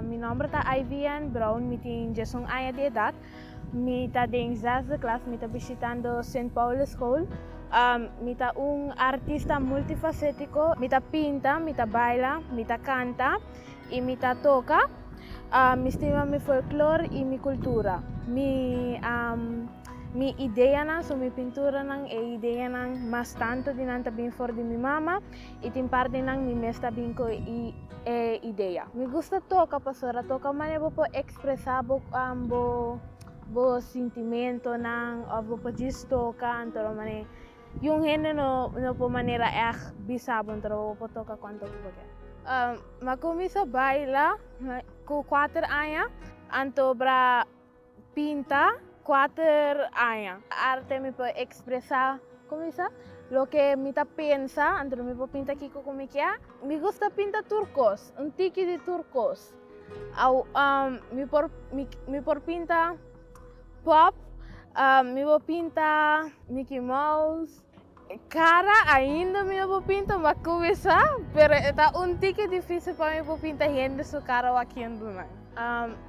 Meu nome é Ivian Brown, eu tenho 16 anos de idade. Eu estou em 6ª classe, eu estou visitando St. Paul School. Eu sou artista multifacético, eu pinta, eu baila, eu canta e eu toca. Eu estimo meu folclore e minha cultura. Minha ideia na minha pintura é ideia mas tanto de não bem fora de minha mama e tem parte na minha mesta bem com ideia. Me gusta tocar pastora tocar mas eu vou expressar bo sentimento nang ou vou diz tocar então mas yung gente no po maneira é bisabo então vou tocar quanto vou quer. Makomisa baila com 4 anos anto bra pinta 4 anos. Arte me pode expressar como isso? Lo que me pensa, então me pode pintar aqui como que é. Me gusta pintar turcos, tique de turcos. Me por pintar pop, me vou pintar Mickey Mouse. Cara ainda me vou pintar uma coisa, pero está tique difícil para me pintar gente su cara aqui em Brunei.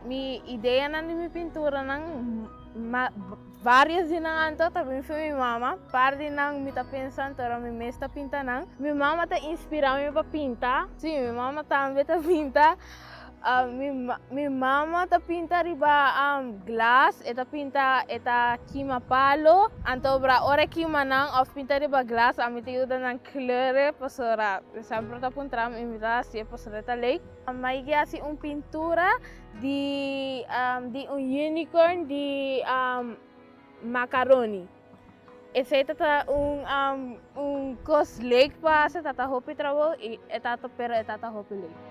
Minha ideia na minha pintura várias de nanto também foi minha mama. Parte nang me tá pensando, ora me mesta pinta nang. Minha mama tá inspirando me para pintar. Sim, minha mama também tá pinta. Minha mama tá pinta riba glass, eta pinta eta quima palo. Anto bra ora quima nang of pinta riba glass, ami te uda nang kleur pasora. Sempre tá puntram imita se pasora tá lei. May assim pintura de um unicorn de macaroni. Esse é um cos lake pa sa tata hopi travel e etata pero etata hopi lake.